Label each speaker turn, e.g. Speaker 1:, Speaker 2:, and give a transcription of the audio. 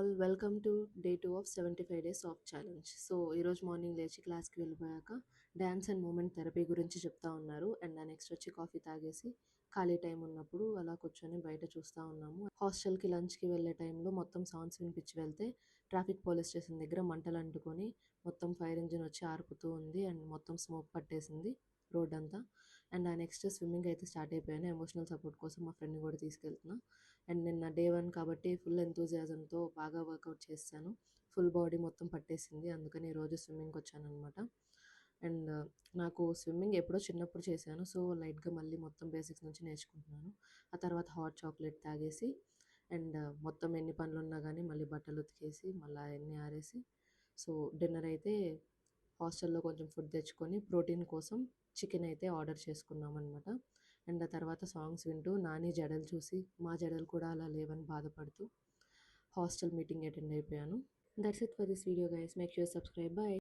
Speaker 1: All welcome to day 2 of 75 days of challenge. So ఈరోజు morning లేచి క్లాస్కి వెళ్ళిపోయాక డ్యాన్స్ అండ్ మూమెంట్ థెరపీ గురించి చెప్తా ఉన్నారు. అండ్ నెక్స్ట్ వచ్చి కాఫీ తాగేసి ఖాళీ టైం ఉన్నప్పుడు అలా కూర్చొని బయట చూస్తూ ఉన్నాము. హాస్టల్కి లంచ్కి వెళ్ళే టైంలో మొత్తం సాంగ్స్ వినిపించి వెళ్తే ట్రాఫిక్ పోలీస్ స్టేషన్ దగ్గర మంటలు అంటుకొని మొత్తం ఫైర్ ఇంజిన్ వచ్చి ఆర్పుతూ ఉంది అండ్ మొత్తం స్మోక్ పట్టేసింది రోడ్ అంతా. అండ్ నెక్స్ట్ స్విమ్మింగ్ అయితే స్టార్ట్ అయిపోయాను. ఎమోషనల్ సపోర్ట్ కోసం మా ఫ్రెండ్ని కూడా తీసుకెళ్తున్నా. అండ్ నిన్న డే 1 కాబట్టి ఫుల్ ఎంతూజియాజంతో బాగా వర్కౌట్ చేశాను. ఫుల్ బాడీ మొత్తం పట్టేసింది. అందుకని ఈరోజు స్విమ్మింగ్కి వచ్చానమాట. అండ్ నాకు స్విమ్మింగ్ ఎప్పుడో చిన్నప్పుడు చేశాను. సో లైట్గా మళ్ళీ మొత్తం బేసిక్స్ నుంచి నేర్చుకుంటున్నాను. ఆ తర్వాత హాట్ చాక్లెట్ తాగేసి అండ్ మొత్తం ఎన్ని పనులున్నా కానీ మళ్ళీ బట్టలు ఉతికేసి మళ్ళీ అవన్నీ ఆరేసి సో డిన్నర్ అయితే హాస్టల్లో కొంచెం ఫుడ్ తెచ్చుకొని ప్రోటీన్ కోసం చికెన్ అయితే ఆర్డర్ చేసుకున్నాం అనమాట. అండ్ ఆ తర్వాత సాంగ్స్ వింటూ నాని జడలు చూసి మా జడలు కూడా అలా లేవని బాధపడుతూ హాస్టల్ మీటింగ్ అటెండ్ అయిపోయాను. That's it for this video guys. Make sure subscribe. By.